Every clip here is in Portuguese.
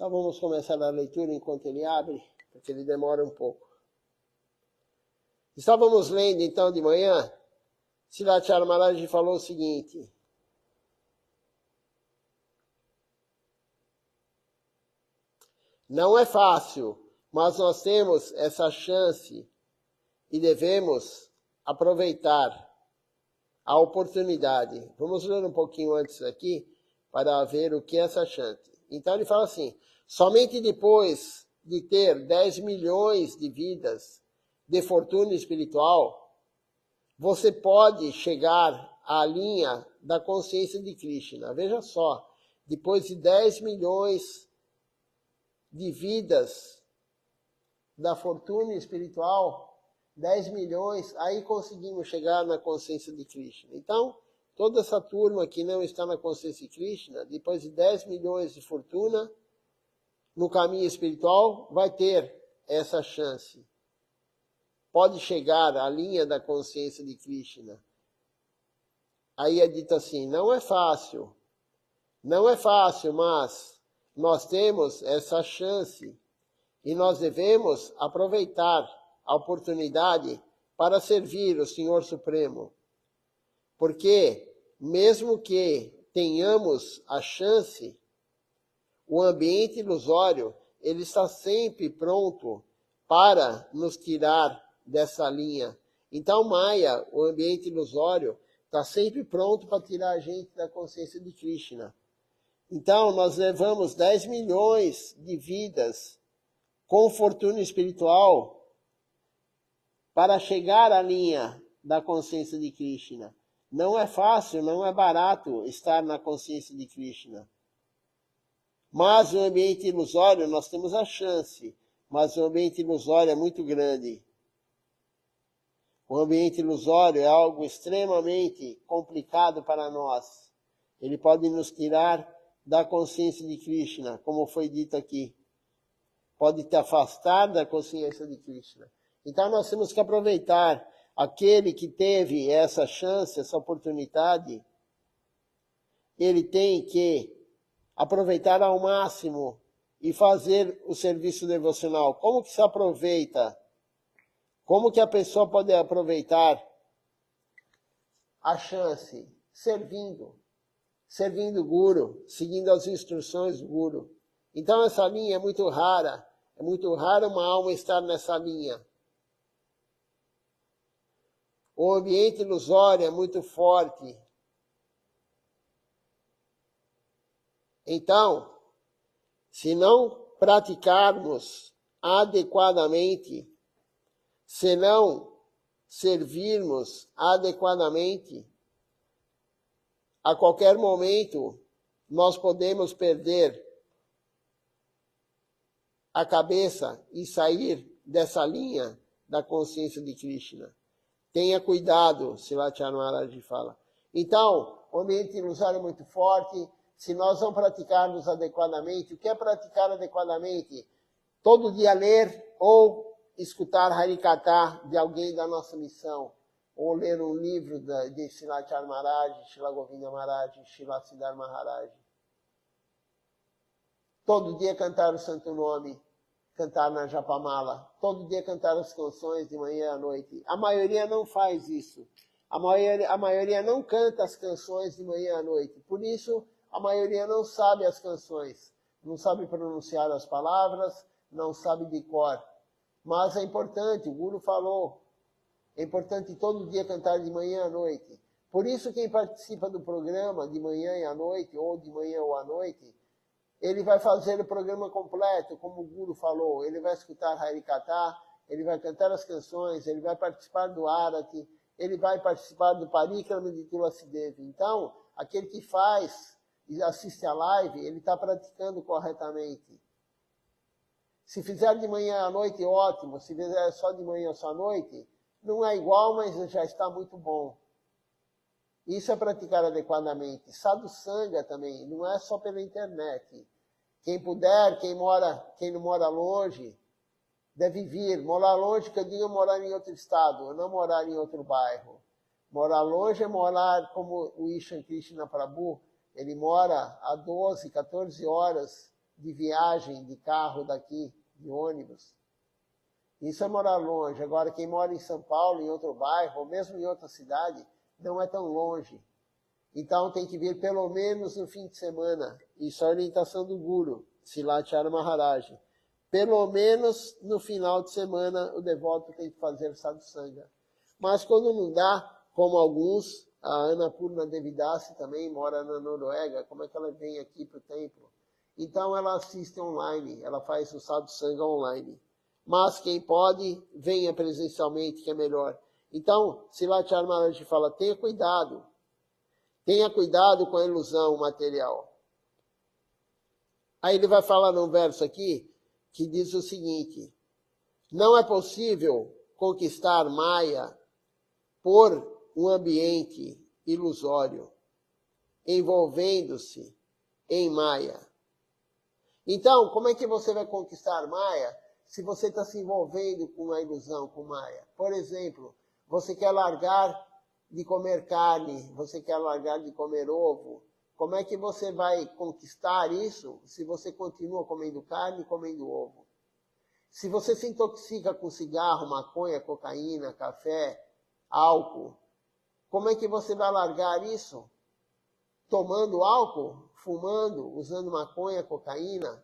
Então vamos começar a leitura enquanto ele abre, porque ele demora um pouco. Estávamos lendo então de manhã, Srilacharya Maharaj falou o seguinte: não é fácil, mas nós temos essa chance e devemos aproveitar a oportunidade. Vamos ler um pouquinho antes aqui para ver o que é essa chance. Então ele fala assim: somente depois de ter 10 milhões de vidas de fortuna espiritual, você pode chegar à linha da consciência de Krishna. Veja só, depois de 10 milhões de vidas da fortuna espiritual, 10 milhões, aí conseguimos chegar na consciência de Krishna. Então, toda essa turma que não está na consciência de Krishna, depois de 10 milhões de fortuna, no caminho espiritual, vai ter essa chance. Pode chegar à linha da consciência de Krishna. Aí é dito assim: não é fácil, mas nós temos essa chance e nós devemos aproveitar a oportunidade para servir o Senhor Supremo. Porque, mesmo que tenhamos a chance, o ambiente ilusório, ele está sempre pronto para nos tirar dessa linha. Então, Maya, o ambiente ilusório, está sempre pronto para tirar a gente da consciência de Krishna. Então, nós levamos 10 milhões de vidas com fortuna espiritual para chegar à linha da consciência de Krishna. Não é fácil, não é barato estar na consciência de Krishna. Mas o ambiente ilusório, nós temos a chance, mas o ambiente ilusório é muito grande. O ambiente ilusório é algo extremamente complicado para nós. Ele pode nos tirar da consciência de Krishna, como foi dito aqui. Pode te afastar da consciência de Krishna. Então nós temos que aproveitar aquele que teve essa chance, essa oportunidade. Ele tem que aproveitar ao máximo e fazer o serviço devocional. Como que se aproveita? Como que a pessoa pode aproveitar a chance? Servindo o Guru, seguindo as instruções do Guru. Então essa linha é muito rara uma alma estar nessa linha. O ambiente ilusório é muito forte. Então, se não praticarmos adequadamente, se não servirmos adequadamente, a qualquer momento nós podemos perder a cabeça e sair dessa linha da consciência de Krishna. Tenha cuidado, Srilacharya Maharaj fala. Então, o ambiente ilusório é muito forte. Se nós não praticarmos adequadamente, o que é praticar adequadamente? Todo dia ler ou escutar Harikatha de alguém da nossa missão, ou ler um livro de Srilacharya Maharaj, Srila Govinda Maharaj, Srila Siddhar Maharaj. Todo dia cantar o santo nome, cantar na Japamala. Todo dia cantar as canções de manhã e à noite. A maioria não faz isso. A maioria não canta as canções de manhã e à noite. Por isso, a maioria não sabe as canções. Não sabe pronunciar as palavras, não sabe de cor. Mas é importante, o Guru falou, é importante todo dia cantar de manhã à noite. Por isso, quem participa do programa de manhã e à noite, ou de manhã ou à noite, ele vai fazer o programa completo, como o Guru falou. Ele vai escutar Harikatha, ele vai cantar as canções, ele vai participar do Arati, ele vai participar do Parikrama de Tulasi Devi. Então, aquele que faz e assiste a live, ele está praticando corretamente. Se fizer de manhã à noite, ótimo. Se fizer só de manhã ou só à noite, não é igual, mas já está muito bom. Isso é praticar adequadamente. Sadhu Sangha também, não é só pela internet. Quem puder, quem não mora longe, deve vir. Morar longe, que eu digo morar em outro estado, não morar em outro bairro. Morar longe é morar como o Ishan Krishna Prabhu. Ele mora a 12, 14 horas de viagem de carro daqui, de ônibus. Isso é morar longe. Agora, quem mora em São Paulo, em outro bairro, ou mesmo em outra cidade, não é tão longe. Então, tem que vir pelo menos no fim de semana. Isso é a orientação do Guru, Silachara Maharaj. Pelo menos no final de semana, o devoto tem que fazer sadhusanga. Mas quando não dá, como alguns, a Annapurna Devidasi também mora na Noruega, como é que ela vem aqui para o templo? Então, ela assiste online, ela faz o sadhusanga online. Mas quem pode, venha presencialmente, que é melhor. Então, Silachara Maharaj fala, tenha cuidado com a ilusão material. Aí ele vai falar num verso aqui, que diz o seguinte, não é possível conquistar Maya por um ambiente ilusório, envolvendo-se em Maya. Então, como é que você vai conquistar Maya se você está se envolvendo com a ilusão, com Maya? Por exemplo, você quer largar de comer carne, você quer largar de comer ovo. Como é que você vai conquistar isso se você continua comendo carne e comendo ovo? Se você se intoxica com cigarro, maconha, cocaína, café, álcool, como é que você vai largar isso? Tomando álcool, fumando, usando maconha, cocaína?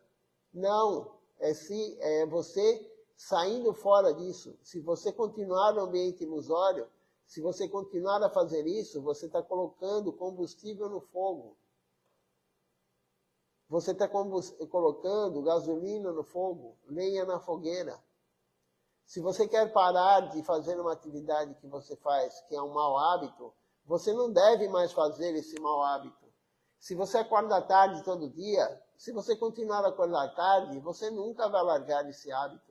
Não, é você saindo fora disso. Se você continuar no ambiente ilusório, se você continuar a fazer isso, você está colocando combustível no fogo. Você está colocando gasolina no fogo, lenha na fogueira. Se você quer parar de fazer uma atividade que você faz, que é um mau hábito, você não deve mais fazer esse mau hábito. Se você acorda tarde todo dia, se você continuar a acordar tarde, você nunca vai largar esse hábito.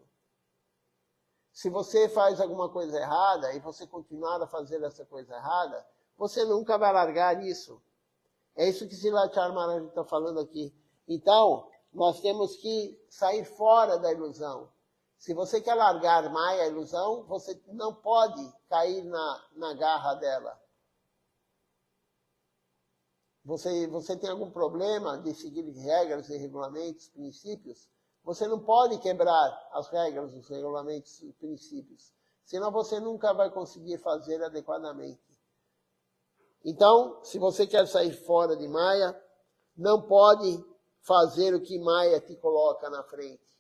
Se você faz alguma coisa errada e você continuar a fazer essa coisa errada, você nunca vai largar isso. É isso que Silachara Maharaj está falando aqui. Então, nós temos que sair fora da ilusão. Se você quer largar Maya, a ilusão, você não pode cair na garra dela. Você tem algum problema de seguir regras e regulamentos, princípios? Você não pode quebrar as regras, os regulamentos e princípios. Senão você nunca vai conseguir fazer adequadamente. Então, se você quer sair fora de Maya, não pode fazer o que Maya te coloca na frente.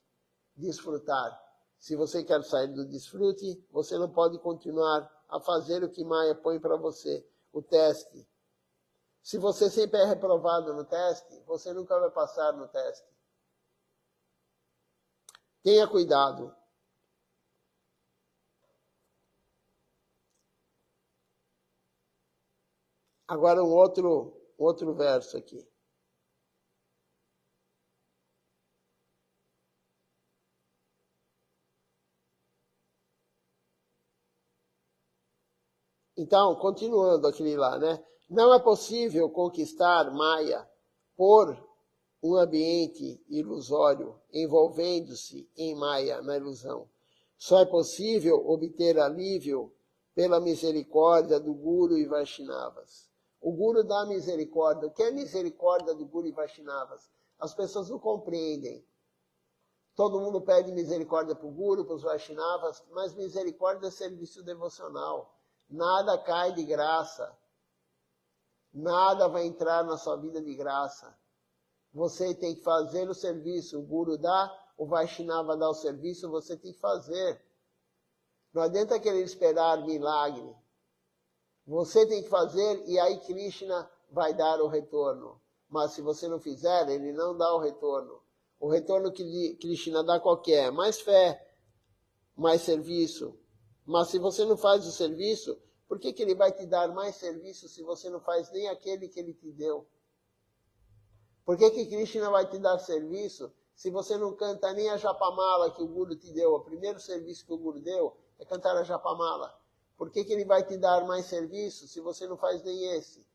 Desfrutar. Se você quer sair do desfrute, você não pode continuar a fazer o que Maya põe para você, o teste. Se você sempre é reprovado no teste, você nunca vai passar no teste. Tenha cuidado. Agora um outro verso aqui. Então, continuando aquele lá, né? Não é possível conquistar Maya por um ambiente ilusório, envolvendo-se em Maya, na ilusão. Só é possível obter alívio pela misericórdia do Guru e Vaishnavas. O Guru dá misericórdia. O que é misericórdia do Guru e Vaishnavas? As pessoas não compreendem. Todo mundo pede misericórdia para o Guru, para os Vaishnavas, mas misericórdia é serviço devocional. Nada cai de graça. Nada vai entrar na sua vida de graça. Você tem que fazer o serviço. O Guru dá, o Vaishnava dá o serviço, você tem que fazer. Não adianta querer esperar milagre. Você tem que fazer e aí Krishna vai dar o retorno. Mas se você não fizer, ele não dá o retorno. O retorno que Krishna dá qualquer, mais fé, mais serviço. Mas se você não faz o serviço, por que ele vai te dar mais serviço se você não faz nem aquele que ele te deu? Por que Krishna vai te dar serviço se você não canta nem a Japamala que o Guru te deu? O primeiro serviço que o Guru deu é cantar a Japamala. Por que ele vai te dar mais serviço se você não faz nem esse?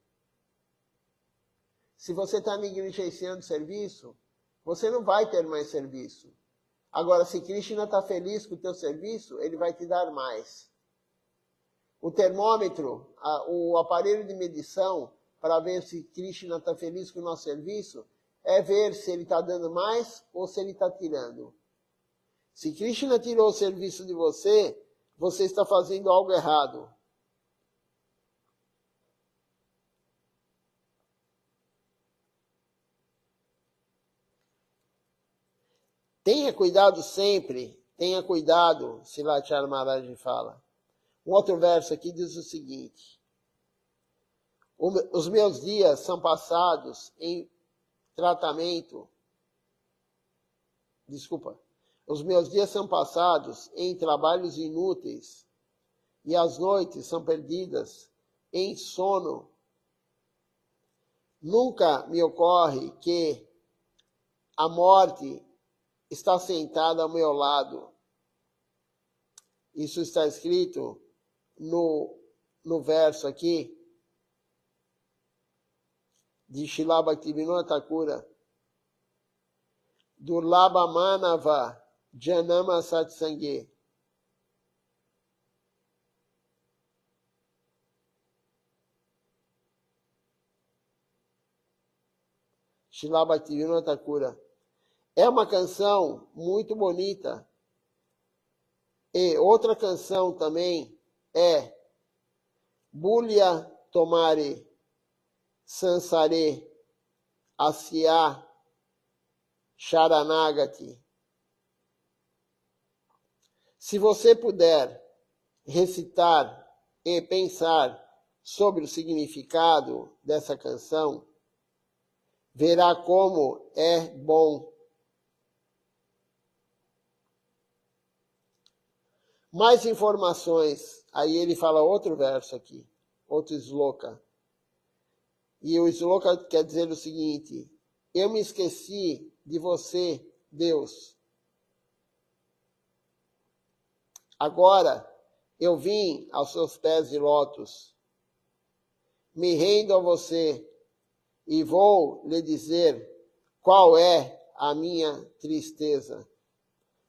Se você está negligenciando o serviço, você não vai ter mais serviço. Agora, se Krishna está feliz com o teu serviço, ele vai te dar mais. O termômetro, o aparelho de medição, para ver se Krishna está feliz com o nosso serviço, é ver se ele está dando mais ou se ele está tirando. Se Krishna tirou o serviço de você, você está fazendo algo errado. Tenha cuidado sempre, tenha cuidado, Silachar Maharaj fala. Um outro verso aqui diz o seguinte: os meus dias são passados em tratamento, os meus dias são passados em trabalhos inúteis e as noites são perdidas em sono. Nunca me ocorre que a morte está sentada ao meu lado. Isso está escrito no verso aqui de Srila Bhaktivinoda Thakura. Durlabha Manava Janama Satsange. Srila Bhaktivinoda Thakura. É uma canção muito bonita. E outra canção também é Bulya Tomare Sansare Asya Sharanagati. Se você puder recitar e pensar sobre o significado dessa canção, verá como é bom. Mais informações, aí ele fala outro verso aqui, outro sloka. E o sloka quer dizer o seguinte: eu me esqueci de você, Deus. Agora eu vim aos seus pés de lótus. Me rendo a você e vou lhe dizer qual é a minha tristeza.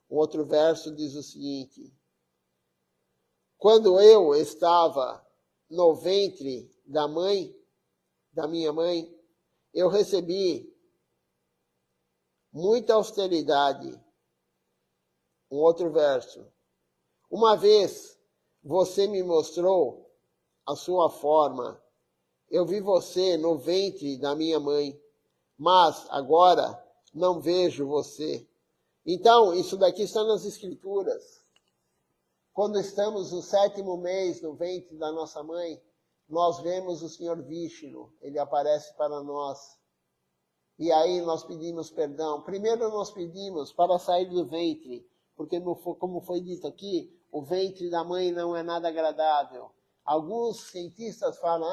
O outro verso diz o seguinte: quando eu estava no ventre da minha mãe, eu recebi muita austeridade. Um outro verso. Uma vez você me mostrou a sua forma, eu vi você no ventre da minha mãe, mas agora não vejo você. Então, isso daqui está nas Escrituras. Quando estamos no 7º mês no ventre da nossa mãe, nós vemos o Senhor Vishnu, ele aparece para nós. E aí nós pedimos perdão. Primeiro nós pedimos para sair do ventre, porque como foi dito aqui, o ventre da mãe não é nada agradável. Alguns cientistas falam,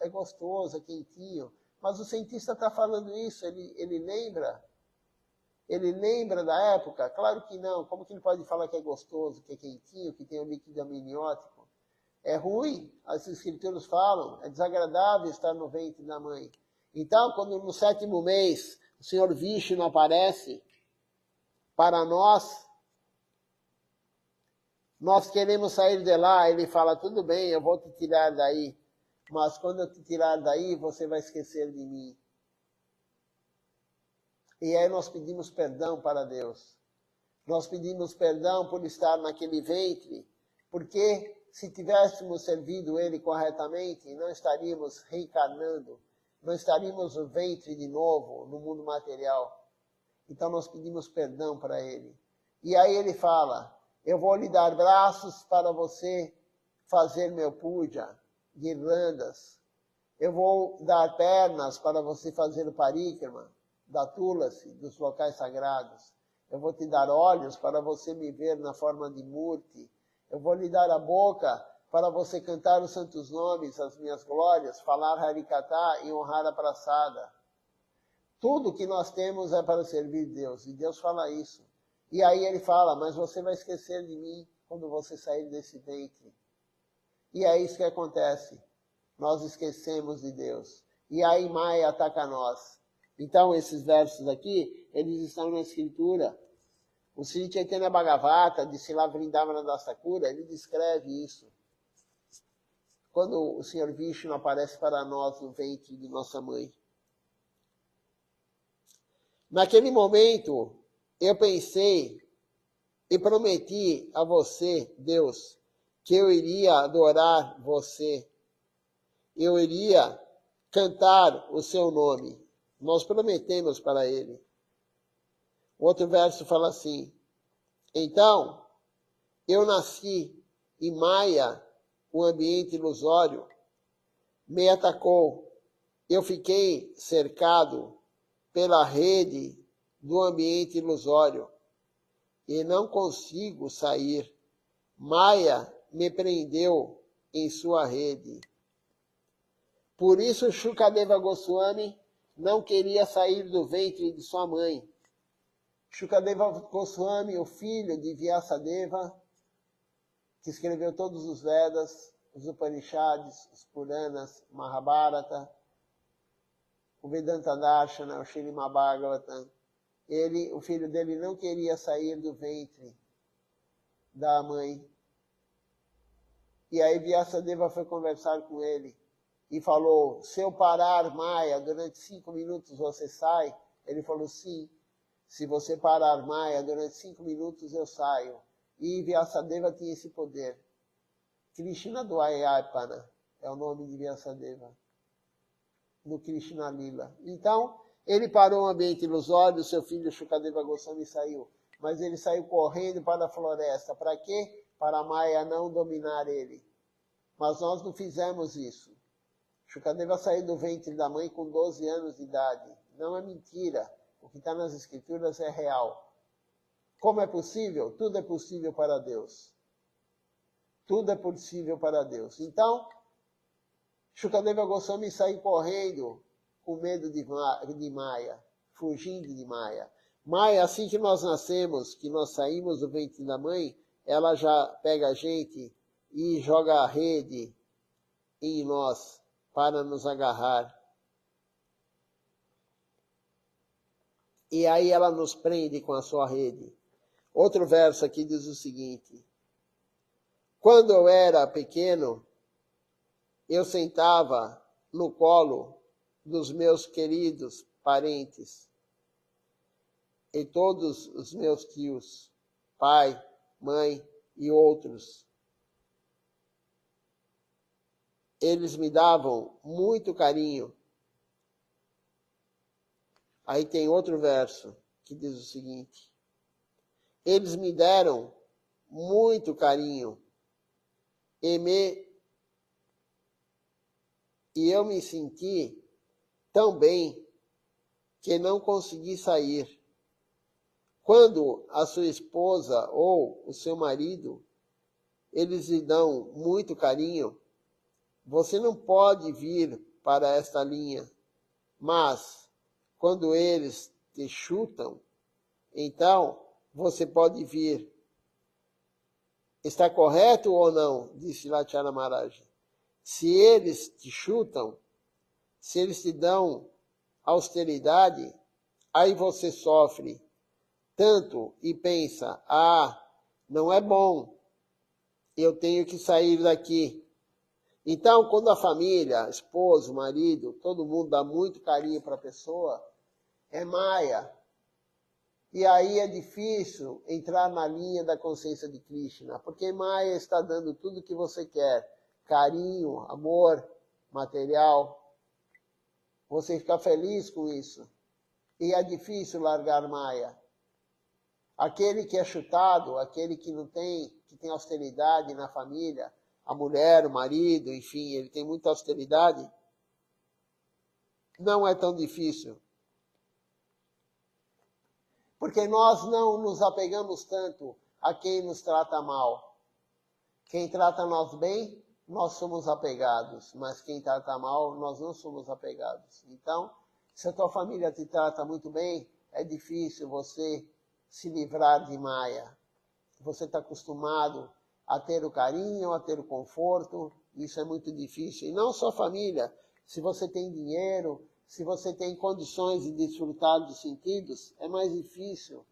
é gostoso, é quentinho. Mas o cientista está falando isso, ele lembra? Ele lembra da época? Claro que não. Como que ele pode falar que é gostoso, que é quentinho, que tem o líquido amniótico? É ruim, as escrituras falam, é desagradável estar no ventre da mãe. Então, quando no 7º mês o Senhor Vishnu aparece para nós queremos sair de lá, ele fala, tudo bem, eu vou te tirar daí, mas quando eu te tirar daí, você vai esquecer de mim. E aí nós pedimos perdão para Deus. Nós pedimos perdão por estar naquele ventre, porque se tivéssemos servido Ele corretamente, não estaríamos reencarnando, não estaríamos no ventre de novo, no mundo material. Então nós pedimos perdão para Ele. E aí Ele fala, eu vou lhe dar braços para você fazer meu puja, guirlandas. Eu vou dar pernas para você fazer o parikrama, da Tulasi, dos locais sagrados. Eu vou te dar olhos para você me ver na forma de Murti. Eu vou lhe dar a boca para você cantar os santos nomes, as minhas glórias, falar Harikatha e honrar a praçada. Tudo que nós temos é para servir Deus. E Deus fala isso. E aí ele fala, mas você vai esquecer de mim quando você sair desse ventre. E é isso que acontece. Nós esquecemos de Deus. E aí Maya ataca nós. Então, esses versos aqui, eles estão na Escritura. O Sri Chaitanya Bhagavata, de Srila Vrindavana Das Thakura, ele descreve isso. Quando o Senhor Vishnu aparece para nós no ventre de nossa mãe. Naquele momento, eu pensei e prometi a você, Deus, que eu iria adorar você. Eu iria cantar o seu nome. Nós prometemos para ele. Outro verso fala assim: então, eu nasci e Maia, o ambiente ilusório, me atacou. Eu fiquei cercado pela rede do ambiente ilusório e não consigo sair. Maia me prendeu em sua rede. Por isso Shukadeva Goswami não queria sair do ventre de sua mãe. Shukadeva Goswami, o filho de Vyasadeva, que escreveu todos os Vedas, os Upanishads, os Puranas, Mahabharata, o Vedanta Darshana, o Srimad Bhagavatam. O filho dele não queria sair do ventre da mãe. E aí Vyasadeva foi conversar com ele e falou: se eu parar Maia, durante 5 minutos você sai? Ele falou: sim, se você parar Maia, durante 5 minutos eu saio. E Vyasadeva tinha esse poder. Krishna Dvayapana é o nome de Vyasadeva, no Krishna Lila. Então, ele parou o ambiente ilusório, seu filho Shukadeva Goswami saiu. Mas ele saiu correndo para a floresta. Para quê? Para Maia não dominar ele. Mas nós não fizemos isso. Shukadeva saiu do ventre da mãe com 12 anos de idade. Não é mentira. O que está nas escrituras é real. Como é possível? Tudo é possível para Deus. Tudo é possível para Deus. Então, Shukadeva Goswami saiu correndo com medo de Maia, fugindo de Maia. Maia, assim que nós nascemos, que nós saímos do ventre da mãe, ela já pega a gente e joga a rede em nós para nos agarrar. E aí ela nos prende com a sua rede. Outro verso aqui diz o seguinte: quando eu era pequeno, eu sentava no colo dos meus queridos parentes e todos os meus tios, pai, mãe e outros. Eles me davam muito carinho. Aí tem outro verso que diz o seguinte: eles me deram muito carinho e eu me senti tão bem que não consegui sair. Quando a sua esposa ou o seu marido, eles lhe dão muito carinho, você não pode vir para esta linha. Mas, quando eles te chutam, então você pode vir. Está correto ou não? Disse Lachara Maharaj. Se eles te chutam, se eles te dão austeridade, aí você sofre tanto e pensa: não é bom, eu tenho que sair daqui. Então, quando a família, esposo, marido, todo mundo dá muito carinho para a pessoa, é Maia. E aí é difícil entrar na linha da consciência de Krishna, porque Maia está dando tudo o que você quer. Carinho, amor, material. Você fica feliz com isso. E é difícil largar Maia. Aquele que é chutado, aquele que não tem, que tem austeridade na família, a mulher, o marido, enfim, ele tem muita austeridade, não é tão difícil. Porque nós não nos apegamos tanto a quem nos trata mal. Quem trata nós bem, nós somos apegados, mas quem trata mal, nós não somos apegados. Então, se a tua família te trata muito bem, é difícil você se livrar de Maia. Você está acostumado a ter o carinho, a ter o conforto, isso é muito difícil. E não só família, se você tem dinheiro, se você tem condições de desfrutar dos sentidos, é mais difícil.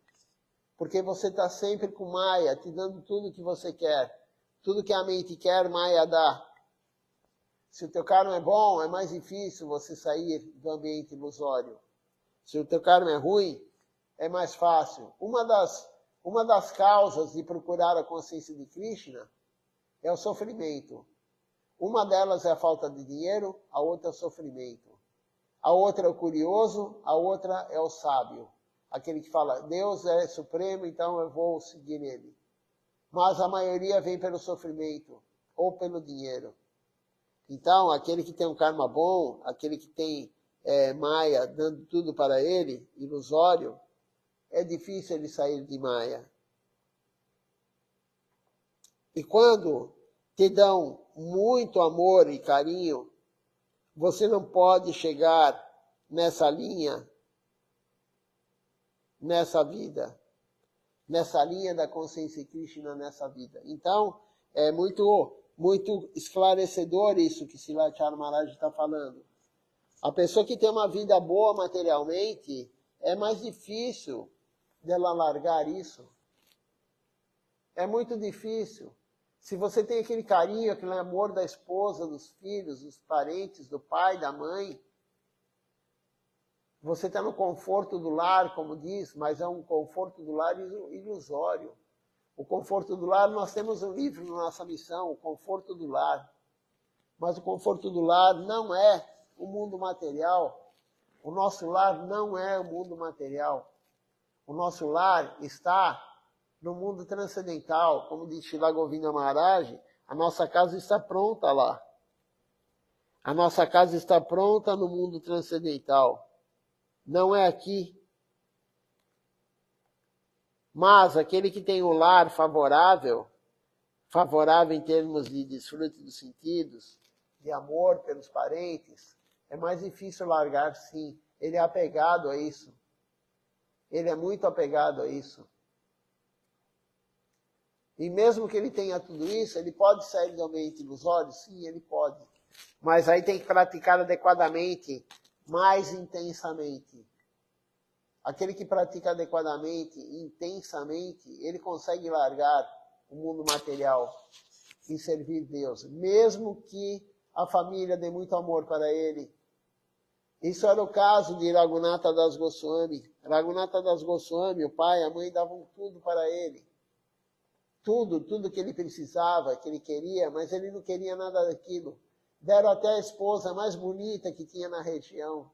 Porque você está sempre com Maia, te dando tudo que você quer. Tudo que a mente quer, Maia dá. Se o teu karma é bom, é mais difícil você sair do ambiente ilusório. Se o teu karma é ruim, é mais fácil. Uma das causas de procurar a consciência de Krishna é o sofrimento. Uma delas é a falta de dinheiro, a outra é o sofrimento. A outra é o curioso, a outra é o sábio. Aquele que fala, Deus é supremo, então eu vou seguir ele. Mas a maioria vem pelo sofrimento ou pelo dinheiro. Então, aquele que tem um karma bom, aquele que tem Maya dando tudo para ele, ilusório, é difícil ele sair de Maya. E quando te dão muito amor e carinho, você não pode chegar nessa linha, nessa vida, nessa linha da consciência Krishna nessa vida. Então, é muito esclarecedor isso que Srilacharya Maharaj está falando. A pessoa que tem uma vida boa materialmente, é mais difícil dela largar isso. É muito difícil. Se você tem aquele carinho, aquele amor da esposa, dos filhos, dos parentes, do pai, da mãe, você está no conforto do lar, como diz, mas é um conforto do lar ilusório. O conforto do lar, nós temos um livro na nossa missão, o conforto do lar. Mas o conforto do lar não é o mundo material. O nosso lar não é o mundo material. O nosso lar está no mundo transcendental. Como diz Srila Govinda Maharaj, a nossa casa está pronta lá. A nossa casa está pronta no mundo transcendental. Não é aqui. Mas aquele que tem um lar favorável em termos de desfrute dos sentidos, de amor pelos parentes, é mais difícil largar, sim. Ele é apegado a isso. Ele é muito apegado a isso. E mesmo que ele tenha tudo isso, ele pode sair do ambiente ilusório? Sim, ele pode. Mas aí tem que praticar adequadamente, mais intensamente. Aquele que pratica adequadamente, intensamente, ele consegue largar o mundo material e servir Deus, mesmo que a família dê muito amor para ele. Isso era o caso de Raghunatha Das Goswami. Raghunatha Das Goswami, o pai e a mãe davam tudo para ele. Tudo que ele precisava, que ele queria, mas ele não queria nada daquilo. Deram até a esposa mais bonita que tinha na região.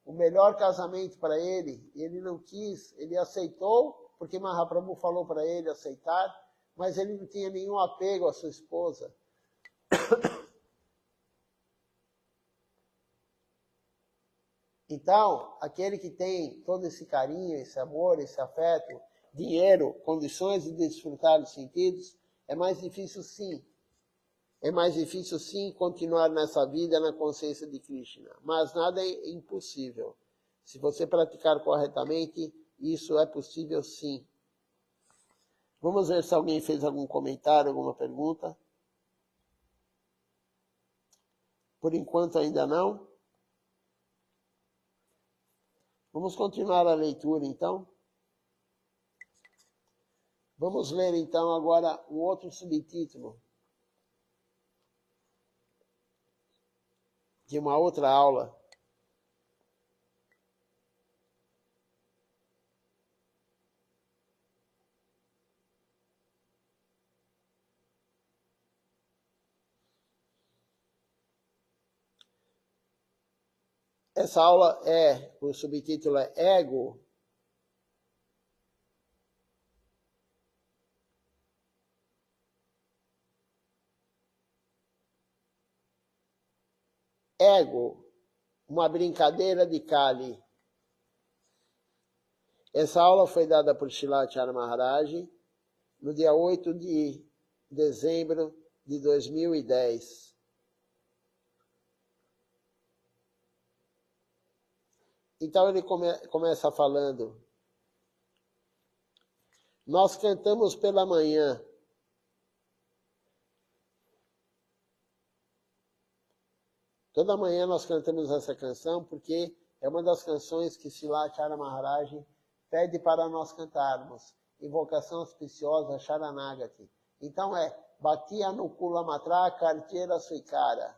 O melhor casamento para ele, ele não quis, ele aceitou, porque Mahaprabhu falou para ele aceitar, mas ele não tinha nenhum apego à sua esposa. Então, aquele que tem todo esse carinho, esse amor, esse afeto, dinheiro, condições de desfrutar dos sentidos, é mais difícil sim. É mais difícil sim continuar nessa vida na consciência de Krishna. Mas nada é impossível. Se você praticar corretamente, isso é possível sim. Vamos ver se alguém fez algum comentário, alguma pergunta. Por enquanto ainda não. Vamos continuar a leitura então. Vamos ler então agora um outro subtítulo de uma outra aula. Essa aula o subtítulo é Ego. Ego, uma brincadeira de Kali. Essa aula foi dada por Srilacharya Maharaj no dia 8 de dezembro de 2010. Então ele começa falando: nós cantamos pela manhã. Toda manhã nós cantamos essa canção porque é uma das canções que Srilacharya Maharaj pede para nós cantarmos. Invocação auspiciosa Sharanagati. Então Bhakti Anukula Matra Kartera Suikara.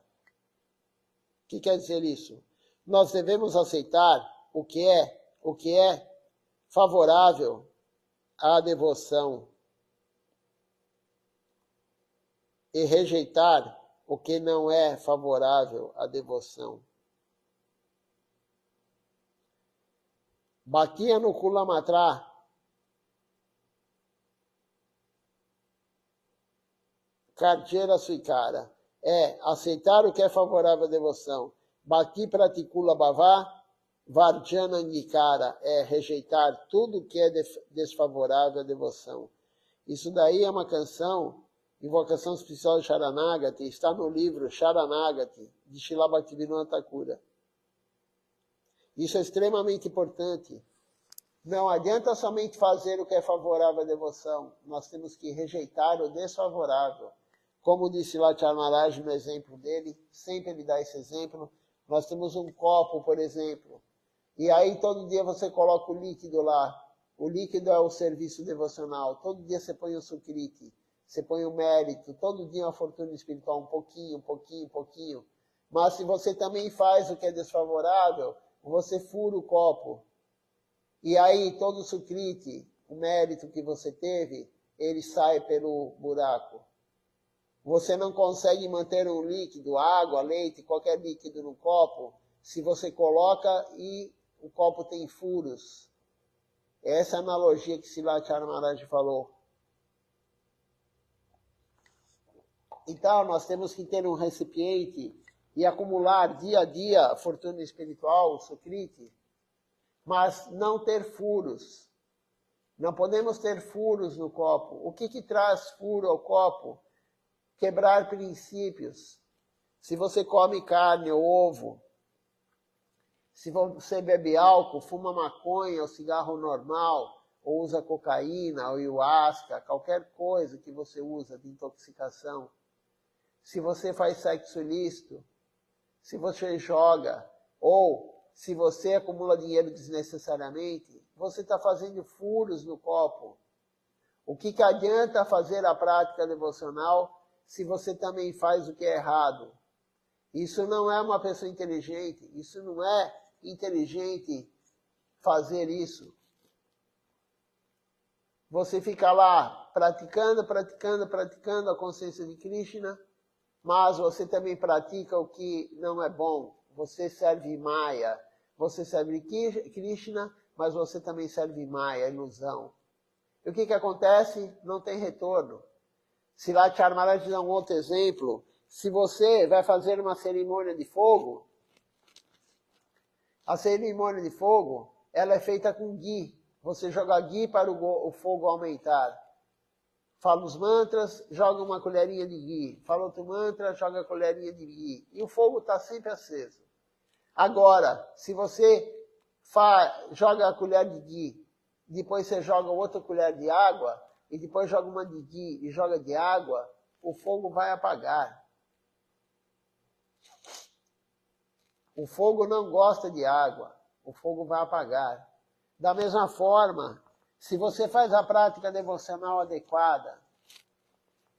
O que quer dizer isso? Nós devemos aceitar o que é favorável à devoção e rejeitar o que não é favorável à devoção. Bhakti Anukula Matra Karjera Swikara é aceitar o que é favorável à devoção. Bhakti Pratikula Bhava Varjana Angikara é rejeitar tudo que é desfavorável à devoção. Isso daí é uma canção, Invocação Especial de Sharanagati, está no livro Sharanagati, de Srila Bhaktivinoda Thakura. Isso é extremamente importante. Não adianta somente fazer o que é favorável à devoção, nós temos que rejeitar o desfavorável. Como disse Lachar Maharaj no exemplo dele, sempre ele dá esse exemplo, nós temos um copo, por exemplo, e aí todo dia você coloca o líquido lá, o líquido é o serviço devocional, todo dia você põe o sukriti, você põe o mérito, todo dia uma fortuna espiritual, um pouquinho, um pouquinho, um pouquinho, mas se você também faz o que é desfavorável, você fura o copo, e aí todo o sukriti, o mérito que você teve, ele sai pelo buraco. Você não consegue manter um líquido, água, leite, qualquer líquido no copo, se você coloca e o copo tem furos. Essa é a analogia que Silachara Maharaj falou. Então, nós temos que ter um recipiente e acumular dia a dia a fortuna espiritual, o sukriti, mas não ter furos. Não podemos ter furos no copo. O que traz furo ao copo? Quebrar princípios. Se você come carne ou ovo, se você bebe álcool, fuma maconha ou cigarro normal, ou usa cocaína ou ayahuasca, qualquer coisa que você usa de intoxicação, se você faz sexo ilícito, se você joga, ou se você acumula dinheiro desnecessariamente, você está fazendo furos no copo. O que adianta fazer a prática devocional se você também faz o que é errado? Isso não é uma pessoa inteligente, isso não é inteligente fazer isso. Você fica lá praticando a consciência de Krishna, mas você também pratica o que não é bom. Você serve Maya, você serve Krishna, mas você também serve Maya, ilusão. E o que acontece? Não tem retorno. Silachara Maharaj dá um outro exemplo. Se você vai fazer uma cerimônia de fogo, a cerimônia de fogo, ela é feita com ghee. Você joga ghee para o fogo aumentar. Fala os mantras, joga uma colherinha de ghee. Fala outro mantra, joga a colherinha de ghee. E o fogo está sempre aceso. Agora, se você joga a colher de ghee, depois você joga outra colher de água, e depois joga uma de ghee e joga de água, o fogo vai apagar. O fogo não gosta de água, o fogo vai apagar. Da mesma forma, se você faz a prática devocional adequada,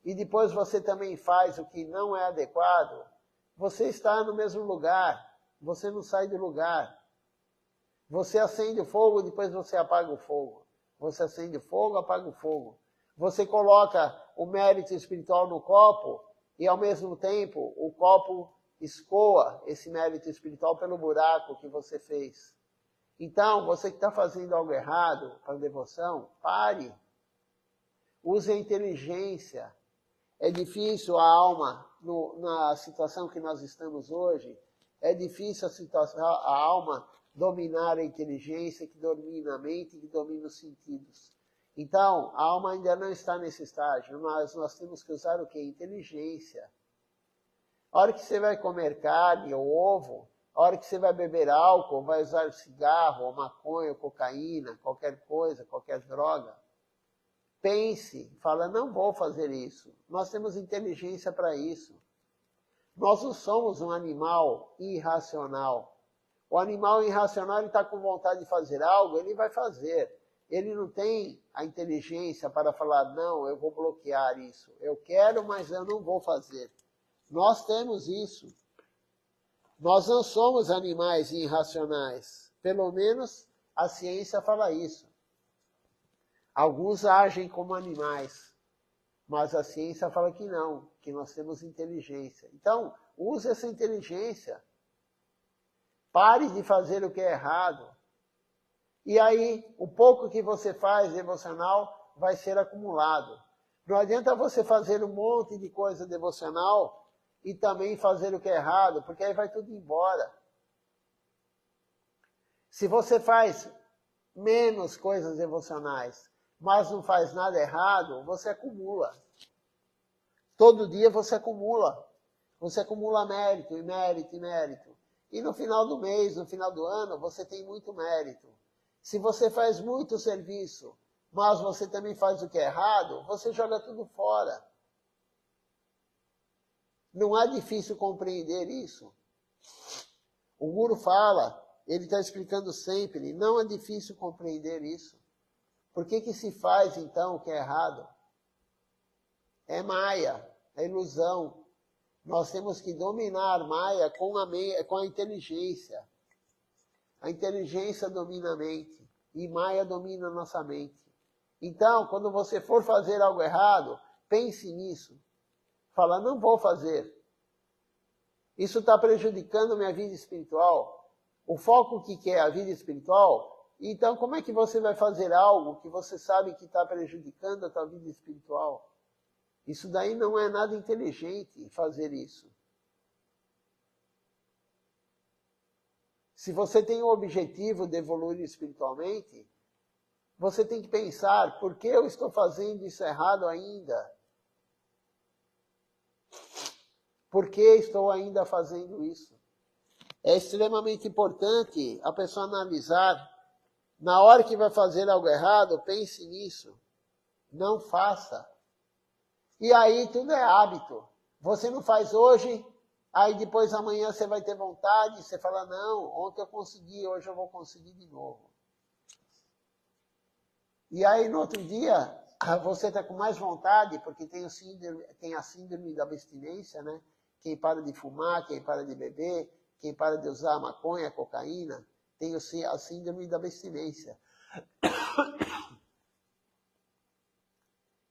e depois você também faz o que não é adequado, você está no mesmo lugar, você não sai do lugar. Você acende o fogo, depois você apaga o fogo. Você acende o fogo, apaga o fogo. Você coloca o mérito espiritual no copo e, ao mesmo tempo, o copo escoa esse mérito espiritual pelo buraco que você fez. Então, você que está fazendo algo errado para a devoção, pare. Use a inteligência. É difícil a alma, na situação que nós estamos hoje, é difícil a alma dominar a inteligência, que domina a mente, que domina os sentidos. Então, a alma ainda não está nesse estágio, mas nós temos que usar o quê? Inteligência. A hora que você vai comer carne ou ovo, a hora que você vai beber álcool, vai usar cigarro, ou maconha, ou cocaína, qualquer coisa, qualquer droga, pense, fala, não vou fazer isso. Nós temos inteligência para isso. Nós não somos um animal irracional. O animal irracional está com vontade de fazer algo, ele vai fazer. Ele não tem a inteligência para falar, não, eu vou bloquear isso. Eu quero, mas eu não vou fazer. Nós temos isso. Nós não somos animais irracionais. Pelo menos a ciência fala isso. Alguns agem como animais, mas a ciência fala que não, que nós temos inteligência. Então, use essa inteligência. Pare de fazer o que é errado. E aí, o pouco que você faz devocional vai ser acumulado. Não adianta você fazer um monte de coisa devocional e também fazer o que é errado, porque aí vai tudo embora. Se você faz menos coisas devocionais, mas não faz nada errado, você acumula. Todo dia você acumula. Você acumula mérito, e mérito, e mérito. E no final do mês, no final do ano, você tem muito mérito. Se você faz muito serviço, mas você também faz o que é errado, você joga tudo fora. Não é difícil compreender isso. O Guru fala, ele está explicando sempre, não é difícil compreender isso. Por que se faz, então, o que é errado? É Maya, é ilusão. Nós temos que dominar Maya com a inteligência. A inteligência domina a mente e Maya domina a nossa mente. Então, quando você for fazer algo errado, pense nisso. Fala, não vou fazer. Isso está prejudicando minha vida espiritual. O foco que é a vida espiritual, então como é que você vai fazer algo que você sabe que está prejudicando a tua vida espiritual? Isso daí não é nada inteligente fazer isso. Se você tem o objetivo de evoluir espiritualmente, você tem que pensar, por que eu estou fazendo isso errado ainda? Por que estou ainda fazendo isso? É extremamente importante a pessoa analisar. Na hora que vai fazer algo errado, pense nisso. Não faça. E aí tudo é hábito. Você não faz hoje, aí depois amanhã você vai ter vontade, você fala, não, ontem eu consegui, hoje eu vou conseguir de novo. E aí no outro dia, você está com mais vontade, porque tem a síndrome da abstinência, né? Quem para de fumar, quem para de beber, quem para de usar maconha, cocaína, tem a síndrome da abstinência.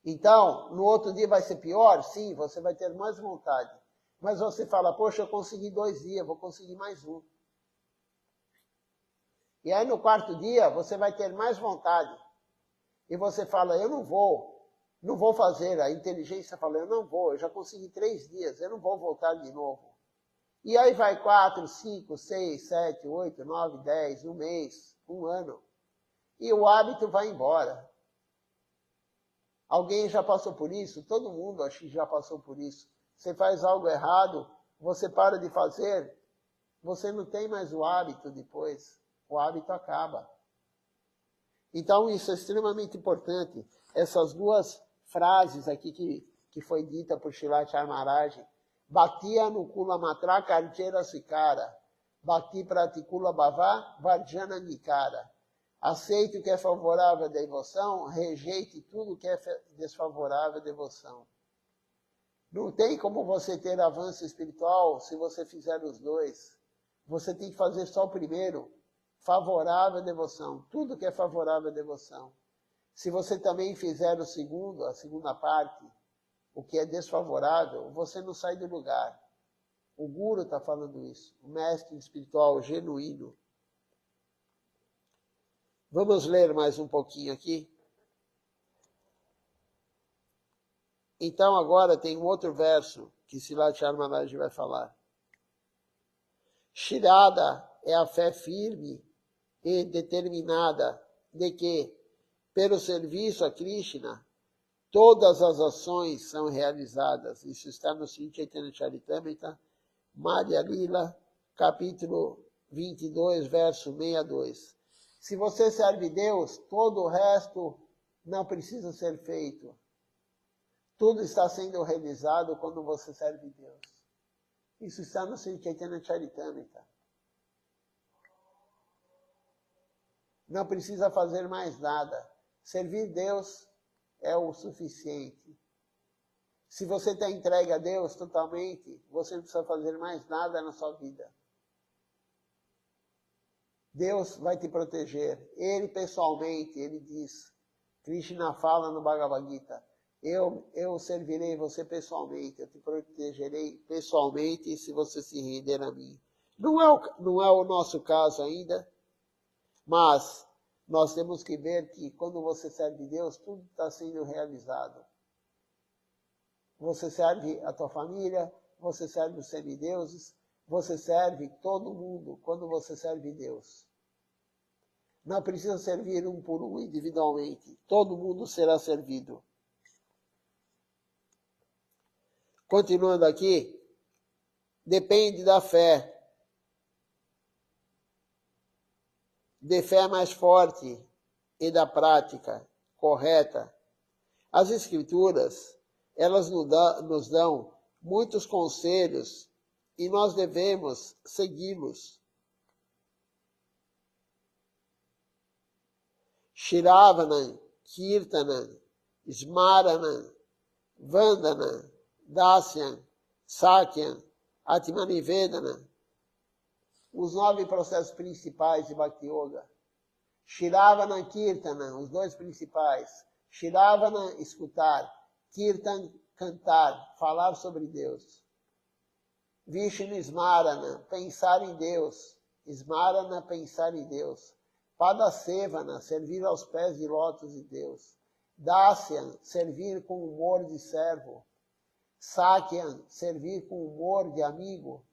Então, no outro dia vai ser pior? Sim, você vai ter mais vontade. Mas você fala, poxa, eu consegui 2 dias, vou conseguir mais um. E aí no quarto dia, você vai ter mais vontade. E você fala, eu não vou fazer. A inteligência fala, eu não vou, eu já consegui 3 dias, eu não vou voltar de novo. E aí vai 4, 5, 6, 7, 8, 9, 10, um mês, um ano. E o hábito vai embora. Alguém já passou por isso? Todo mundo acho que já passou por isso. Você faz algo errado, você para de fazer, você não tem mais o hábito depois. O hábito acaba. Então isso é extremamente importante. Essas 2 frases aqui que foi dita por Shilachar Maharaj. Bhakti anukula matra karchera sikara. Bhakti pratikula bhava varjana nikara. Aceite o que é favorável à devoção, rejeite tudo que é desfavorável à devoção. Não tem como você ter avanço espiritual se você fizer os 2. Você tem que fazer só o primeiro, favorável à devoção. Tudo que é favorável à devoção. Se você também fizer o segundo, a segunda parte, o que é desfavorável, você não sai do lugar. O Guru está falando isso, o mestre espiritual genuíno. Vamos ler mais um pouquinho aqui. Então agora tem um outro verso que Shilachar Maharaj vai falar. Shirada é a fé firme e determinada de que, pelo serviço a Krishna, todas as ações são realizadas. Isso está no Sri Chaitanya Charitamrita, Madhya Lila, capítulo 22, verso 62. Se você serve Deus, todo o resto não precisa ser feito. Tudo está sendo realizado quando você serve Deus. Isso está no Sri Chaitanya Charitamrita. Não precisa fazer mais nada. Servir Deus é o suficiente. Se você está entregue a Deus totalmente, você não precisa fazer mais nada na sua vida. Deus vai te proteger. Ele pessoalmente, ele diz, Krishna fala no Bhagavad Gita, eu servirei você pessoalmente, eu te protegerei pessoalmente se você se render a mim. Não é o nosso caso ainda, mas nós temos que ver que quando você serve Deus, tudo está sendo realizado. Você serve a tua família, você serve os semideuses, você serve todo mundo quando você serve Deus. Não precisa servir um por um individualmente. Todo mundo será servido. Continuando aqui, depende da fé. De fé mais forte e da prática correta. As Escrituras, elas nos dão muitos conselhos e nós devemos segui-los. Shiravanam, Kirtanam, Smaranam, Vandanam, Dasyam, Sakyam, Atmanivedanam. Os 9 processos principais de Bhakti Yoga. Shiravanam, Kirtanam, os 2 principais. Shiravanam, escutar. Kirtan, cantar, falar sobre Deus. Vishnu Smarana, pensar em Deus. Smarana, pensar em Deus. Padasevana, servir aos pés de lótus de Deus. Dasyan, servir com humor de servo. Sakyan, servir com humor de amigo.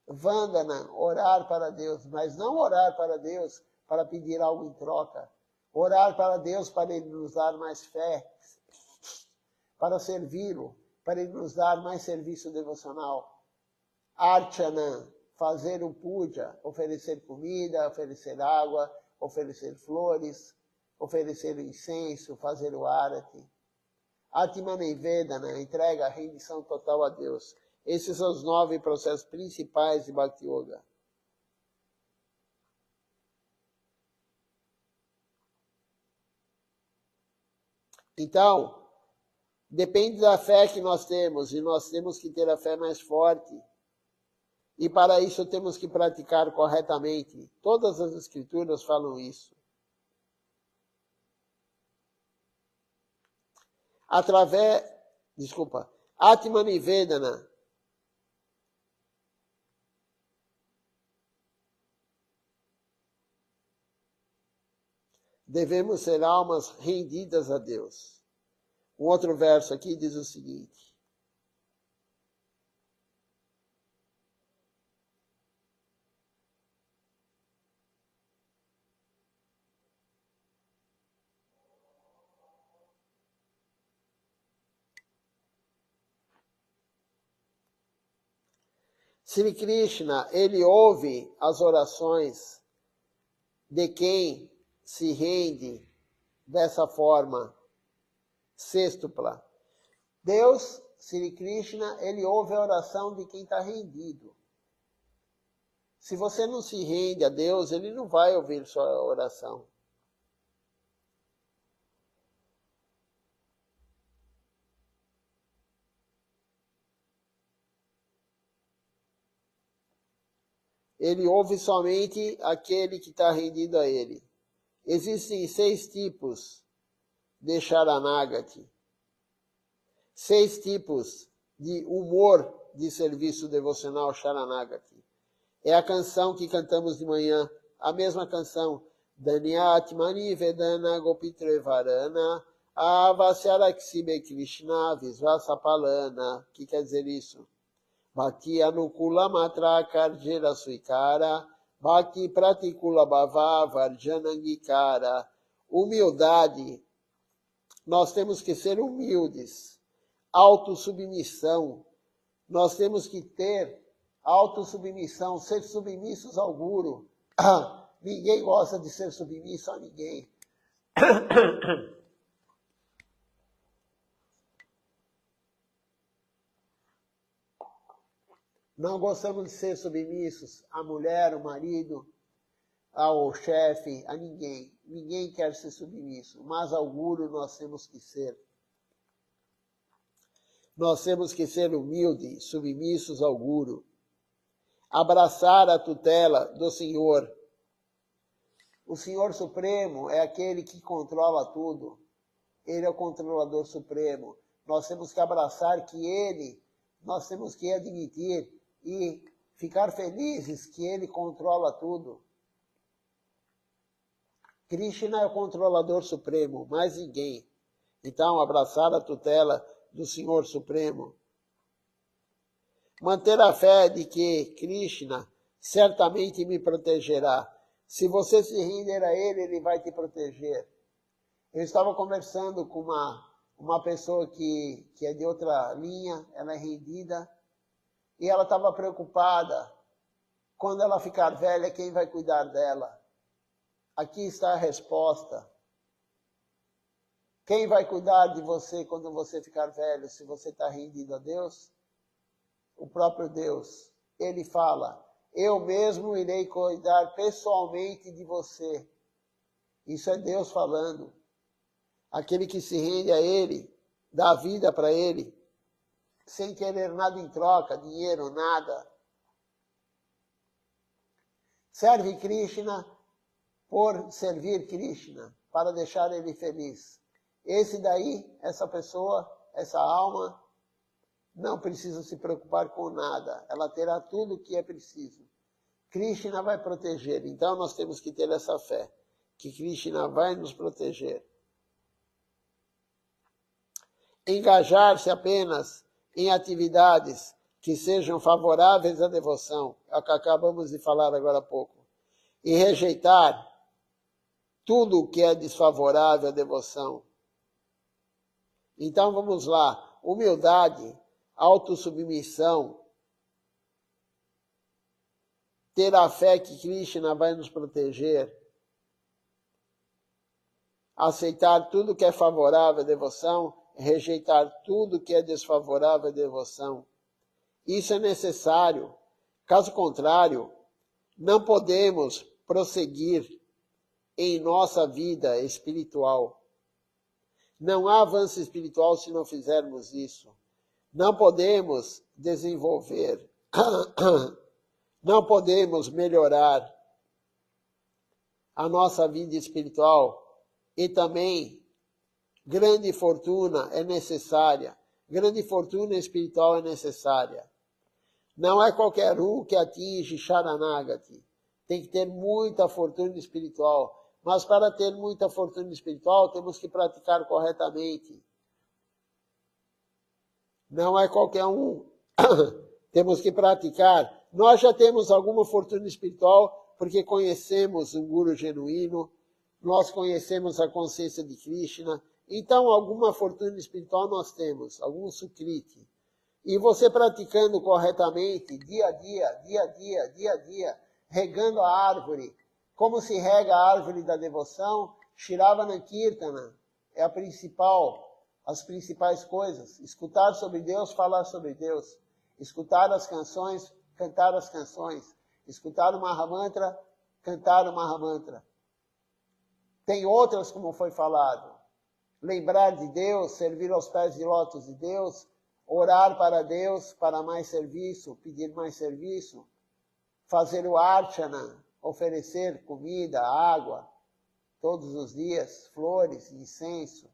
Vandana, orar para Deus, mas não orar para Deus para pedir algo em troca. Orar para Deus para Ele nos dar mais fé, para servi-lo, para Ele nos dar mais serviço devocional. Archana, fazer o puja, oferecer comida, oferecer água, oferecer flores, oferecer o incenso, fazer o arati. Atmanivedana, entrega a rendição total a Deus. Esses são os 9 processos principais de Bhakti Yoga. Então, depende da fé que nós temos, e nós temos que ter a fé mais forte. E para isso temos que praticar corretamente. Todas as escrituras falam isso. Atmanivedana. Devemos ser almas rendidas a Deus. Um outro verso aqui diz o seguinte. Sri Krishna, ele ouve as orações de quem se rende dessa forma sextupla. Deus, Sri Krishna, ele ouve a oração de quem está rendido. Se você não se rende a Deus, ele não vai ouvir sua oração. Ele ouve somente aquele que está rendido a ele. Existem 6 tipos de Sharanagati. 6 tipos de humor de serviço devocional Sharanagati. É a canção que cantamos de manhã, a mesma canção. Danyatmani Vedana Gopitrevarana Avasyaraksibe Krishna Visvasapalana. O que quer dizer isso? Bhakti Anukula Matra Karjera Suikara, Bhakti Pratikula Bhava Varjanangikara. Humildade. Nós temos que ser humildes. Autossubmissão. Nós temos que ter autossubmissão, ser submissos ao Guru. Ninguém gosta de ser submisso a ninguém. Não gostamos de ser submissos à mulher, ao marido, ao chefe, a ninguém. Ninguém quer ser submisso, mas ao Guru nós temos que ser. Nós temos que ser humildes, submissos ao Guru. Abraçar a tutela do Senhor. O Senhor Supremo é aquele que controla tudo. Ele é o controlador supremo. Nós temos que abraçar nós temos que admitir e ficar felizes que ele controla tudo. Krishna é o controlador supremo, mais ninguém. Então, abraçar a tutela do Senhor Supremo. Manter a fé de que Krishna certamente me protegerá. Se você se render a ele, ele vai te proteger. Eu estava conversando com uma pessoa que é de outra linha, ela é rendida, e ela estava preocupada. Quando ela ficar velha, quem vai cuidar dela? Aqui está a resposta. Quem vai cuidar de você quando você ficar velho, se você está rendido a Deus? O próprio Deus. Ele fala, eu mesmo irei cuidar pessoalmente de você. Isso é Deus falando. Aquele que se rende a Ele, dá vida para Ele, sem querer nada em troca, dinheiro, nada. Serve Krishna por servir Krishna, para deixar Ele feliz. Esse daí, essa pessoa, essa alma, não precisa se preocupar com nada. Ela terá tudo o que é preciso. Krishna vai proteger. Então nós temos que ter essa fé, que Krishna vai nos proteger. Engajar-se apenas em atividades que sejam favoráveis à devoção, é o que acabamos de falar agora há pouco, e rejeitar tudo o que é desfavorável à devoção. Então vamos lá, humildade, autossubmissão, ter a fé que Krishna vai nos proteger, aceitar tudo que é favorável à devoção, rejeitar tudo que é desfavorável à devoção. Isso é necessário. Caso contrário, não podemos prosseguir em nossa vida espiritual. Não há avanço espiritual se não fizermos isso. Não podemos desenvolver, não podemos melhorar a nossa vida espiritual e também grande fortuna é necessária. Grande fortuna espiritual é necessária. Não é qualquer um que atinge Sharanagati. Tem que ter muita fortuna espiritual. Mas para ter muita fortuna espiritual, temos que praticar corretamente. Não é qualquer um. Temos que praticar. Nós já temos alguma fortuna espiritual porque conhecemos um Guru genuíno, nós conhecemos a consciência de Krishna. Então, alguma fortuna espiritual nós temos, algum sukriti. E você praticando corretamente, dia a dia, regando a árvore, como se rega a árvore da devoção, Shravana Kirtana é as principais coisas. Escutar sobre Deus, falar sobre Deus. Escutar as canções, cantar as canções. Escutar o Mahamantra, cantar o Mahamantra. Tem outras, como foi falado. Lembrar de Deus, servir aos pés de lótus de Deus, orar para Deus, para mais serviço, pedir mais serviço, fazer o archana, oferecer comida, água, todos os dias, flores, incenso.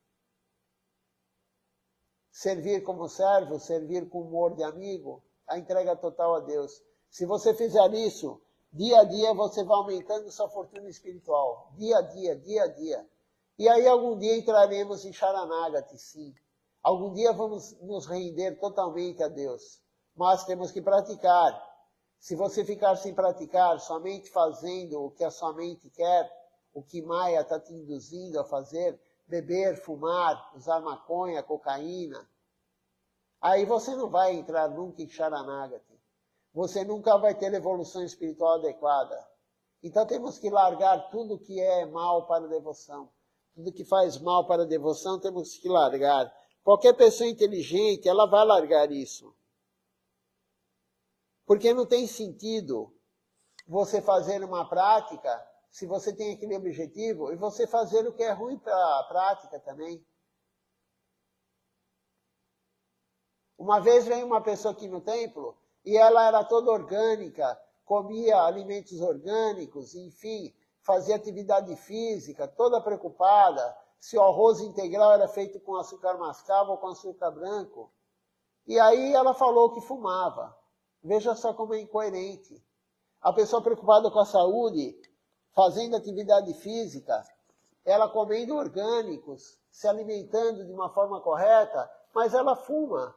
Servir como servo, servir com humor de amigo, a entrega total a Deus. Se você fizer isso, dia a dia você vai aumentando sua fortuna espiritual. Dia a dia. E aí algum dia entraremos em Sharanagati, sim. Algum dia vamos nos render totalmente a Deus. Mas temos que praticar. Se você ficar sem praticar, somente fazendo o que a sua mente quer, o que Maya está te induzindo a fazer, beber, fumar, usar maconha, cocaína, aí você não vai entrar nunca em Sharanagati. Você nunca vai ter evolução espiritual adequada. Então temos que largar tudo que é mal para a devoção. Tudo que faz mal para a devoção temos que largar. Qualquer pessoa inteligente, ela vai largar isso. Porque não tem sentido você fazer uma prática, se você tem aquele objetivo, e você fazer o que é ruim para a prática também. Uma vez veio uma pessoa aqui no templo, e ela era toda orgânica, comia alimentos orgânicos, enfim, fazia atividade física, toda preocupada se o arroz integral era feito com açúcar mascavo ou com açúcar branco. E aí ela falou que fumava. Veja só como é incoerente. A pessoa preocupada com a saúde, fazendo atividade física, ela comendo orgânicos, se alimentando de uma forma correta, mas ela fuma.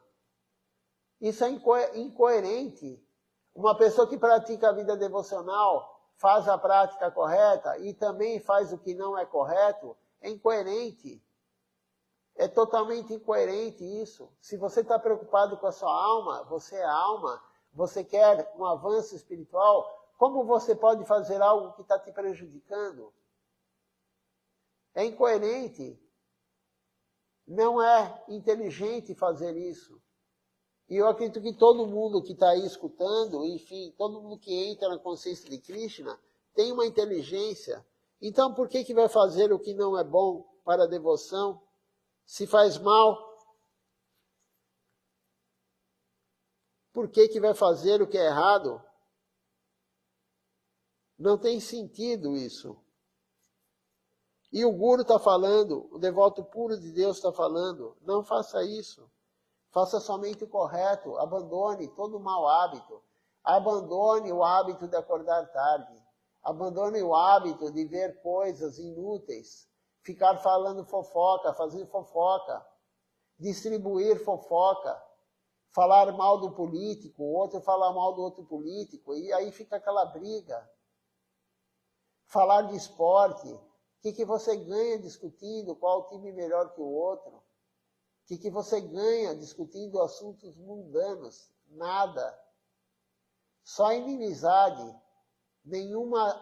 Isso é incoerente. Uma pessoa que pratica a vida devocional, faz a prática correta e também faz o que não é correto, é incoerente. É totalmente incoerente isso. Se você está preocupado com a sua alma, você é alma, você quer um avanço espiritual, como você pode fazer algo que está te prejudicando? É incoerente. Não é inteligente fazer isso. E eu acredito que todo mundo que está aí escutando, enfim, todo mundo que entra na consciência de Krishna, tem uma inteligência. Então, por que vai fazer o que não é bom para a devoção? Se faz mal, por que vai fazer o que é errado? Não tem sentido isso. E o Guru está falando, o devoto puro de Deus está falando, não faça isso. Faça somente o correto, abandone todo o mau hábito. Abandone o hábito de acordar tarde. Abandone o hábito de ver coisas inúteis. Ficar falando fofoca, fazendo fofoca. Distribuir fofoca. Falar mal do político, o outro falar mal do outro político. E aí fica aquela briga. Falar de esporte. O que você ganha discutindo qual time melhor que o outro? O que você ganha discutindo assuntos mundanos? Nada. Só inimizade. Nenhuma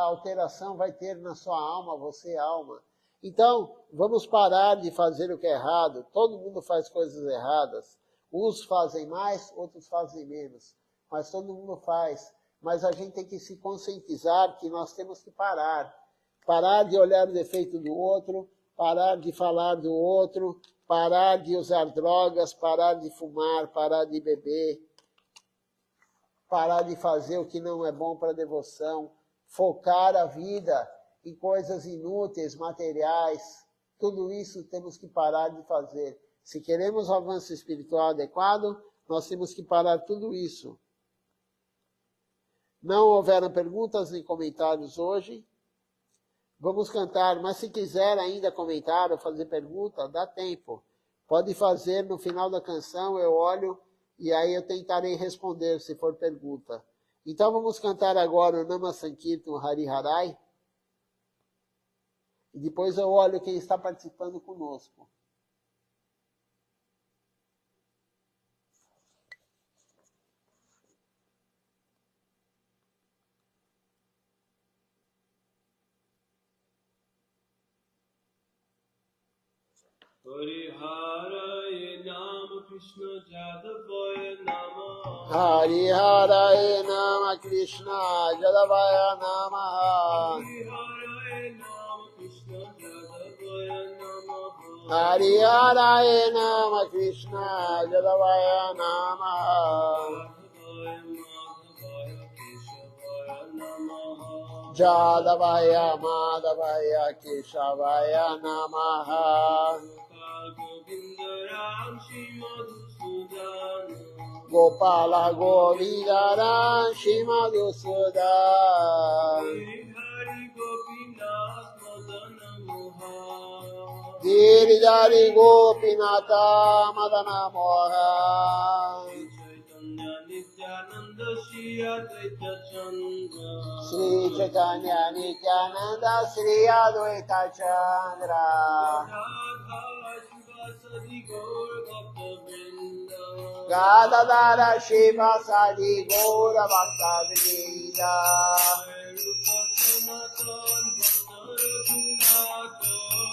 alteração vai ter na sua alma, você é alma. Então, vamos parar de fazer o que é errado. Todo mundo faz coisas erradas. Uns fazem mais, outros fazem menos. Mas todo mundo faz. Mas a gente tem que se conscientizar que nós temos que parar. Parar de olhar o defeito do outro, parar de falar do outro, parar de usar drogas, parar de fumar, parar de beber, parar de fazer o que não é bom para a devoção, focar a vida em coisas inúteis, materiais. Tudo isso temos que parar de fazer. Se queremos um avanço espiritual adequado, nós temos que parar tudo isso. Não houveram perguntas nem comentários hoje. Vamos cantar, mas se quiser ainda comentar ou fazer pergunta, dá tempo. Pode fazer no final da canção, eu olho e aí eu tentarei responder se for pergunta. Então vamos cantar agora o Nama Sankirtan Hari Harai. E depois eu olho quem está participando conosco. Hare Nama Krishna Jadavaya Nama Hari Hare Nama Krishna Jadavaya Nama Hare Nama Krishna Jadavaya Nama Hari Hare Nama Krishna Jadavaya Nama Jadavaya Madhavaya Keshavaya Namaha Gopala Govindaram Shri Madhusudan Giridhari Gopinata Madana Mohan Sri Chaitanya Nityananda Sri Advaita Chandra Gadadara Shiva Sadi Gaura Bhakta Vrinda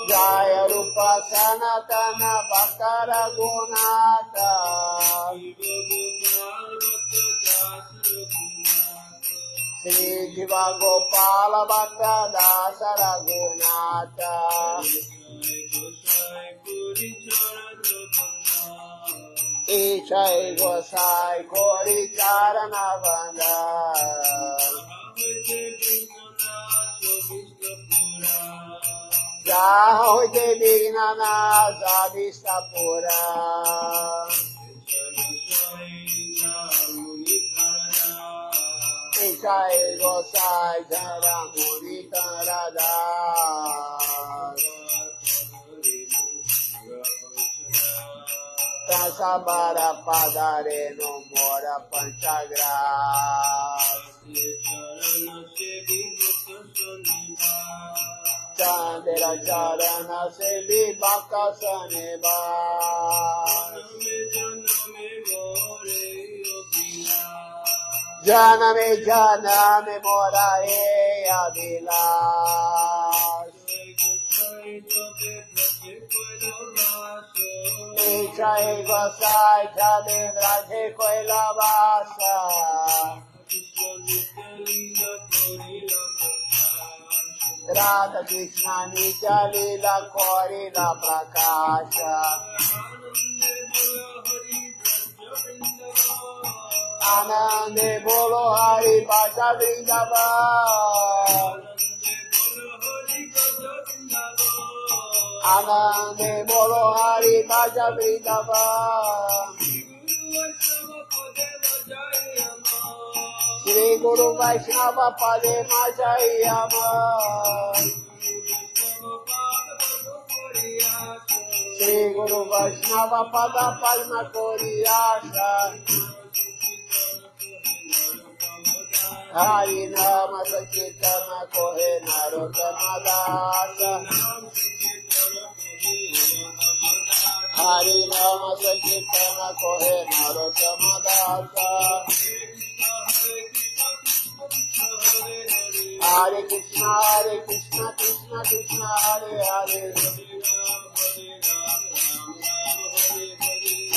Jaya Rupa Sanatana Bhakta Raghunatha Sri Jiva Gopala Bhakta Dasa Raghunatha Ichai Gosai Kori Charana Vanda Sahoite Vignanasa Vistapura. Ichai Gosai Jara Munikarada. Tasabara Padare no Mora Panchagra. Chandra Charana Sevi Bakasaneba. Janame Mora Adila. Ichai Gosai Jade Raje Koilavasa. Radha Krishna Nitya Lila Kori La Prakasha. Anande Bolo Hari Pasha Vrindavan. Anande Bolo Hari Pasha Vrindavan. Shri Guru Vaishnava Pade Majayama. Shri Guru Vaishnava Pada Padma Koriyasha. Hari Nama Sankirtana Kohe Narottama Dasa. Hari Nama Sankirtana Kohe Narottama Dasa. Hare Krishna, Krishna Krishna, Hare Hare.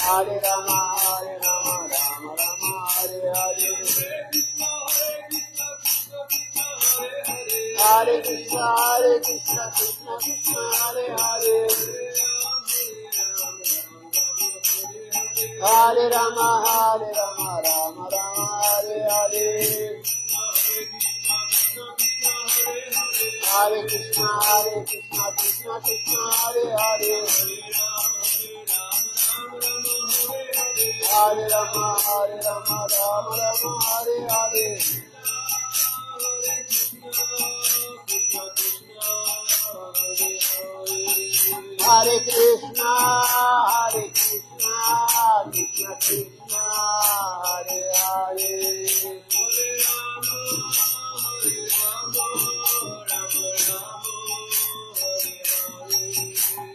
Hare Rama, Rama Rama, Hare Hare. Hare Krishna, Krishna Krishna, Hare Hare. Hare Rama, Rama Rama, Hare Hare. Hare Krishna, Krishna Krishna, Hare Hare. Hare Rama, Rama Rama, Hare Hare. Hare Krishna, Krishna Krishna, Hare Hare.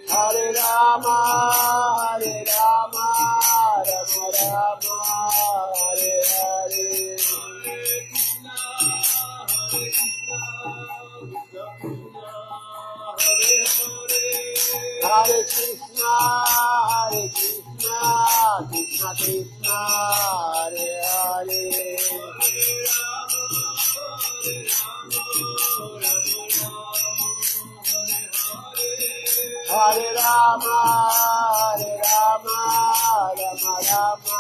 Hare Rama, Rama Rama, Hare Hare. Hare Krishna, Krishna Krishna, Hare Hare. Hare Rama, Rama Rama,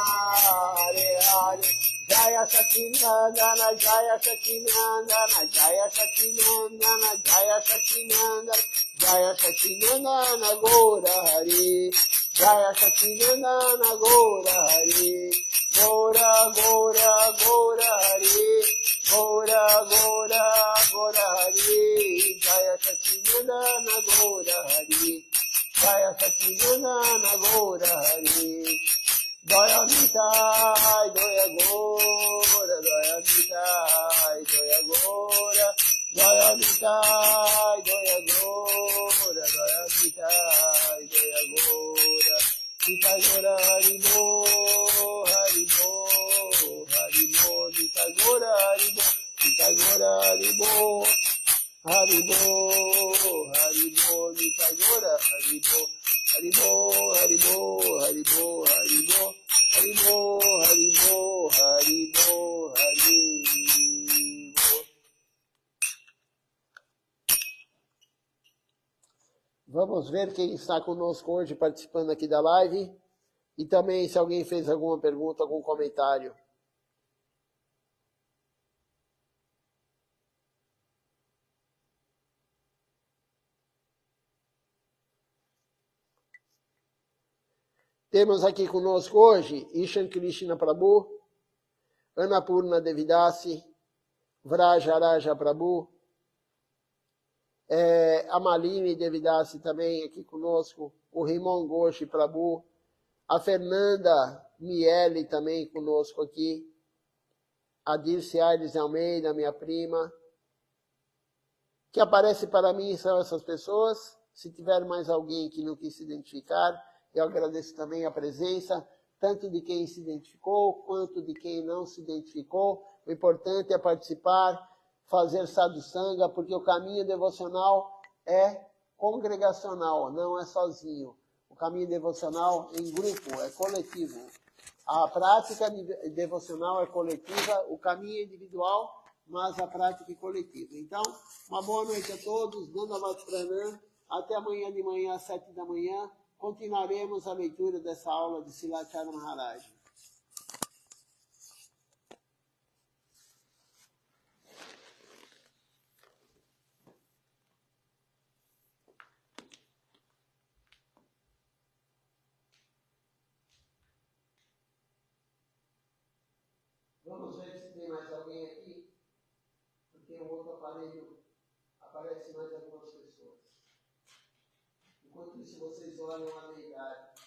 Hare Hare. Jaya Sacinandana, Jaya Sacinandana, Jaya Sacinandana, Jaya Sacinandana, Jaya Sacinandana, Gora Hari. Jaya Sacinandana, Gora Hari. Gora Gora Gora Hari. Gora Gora Gora Hari. Jaya Sacinandana, Gora Hari. Jaya Sacinandana, Gora Hari. Daya Nitai, Daya Gora, Daya Nitai, Daya Gora, Daya Nitai, Daya Gora, Daya Nitai, Daya Gora. Nitai Gora, Haribo, Haribo, Haribo, Nitai Gora, Haribo, Nitai Gora, Haribo, Haribo, Haribo, Nitai Gora, Haribo. Haribo, Haribo, Haribo, Haribo, Haribo, Haribo, Haribo, Haribo. Vamos ver quem está conosco hoje participando aqui da live. E também se alguém fez alguma pergunta, algum comentário. Temos aqui conosco hoje Ishan Krishna Prabhu, Annapurna Devidasi, Vrajaraja Prabhu, a Malini Devidasi também aqui conosco, o Rimon Ghosh Prabhu, a Fernanda Miele também conosco aqui, a Dirce Aires Almeida, minha prima. Que aparece para mim são essas pessoas. Se tiver mais alguém que não quis se identificar, eu agradeço também a presença, tanto de quem se identificou, quanto de quem não se identificou. O importante é participar, fazer sadhusanga, porque o caminho devocional é congregacional, não é sozinho. O caminho devocional é em grupo, é coletivo. A prática devocional é coletiva, o caminho é individual, mas a prática é coletiva. Então, uma boa noite a todos, Dandavat Pranam, até amanhã de manhã às 7 da manhã, continuaremos a leitura dessa aula de Silachara Maharaj. Vamos ver se tem mais alguém aqui, porque o outro aparelho aparece mais algumas pessoas. Enquanto isso, vocês olham a meia idade.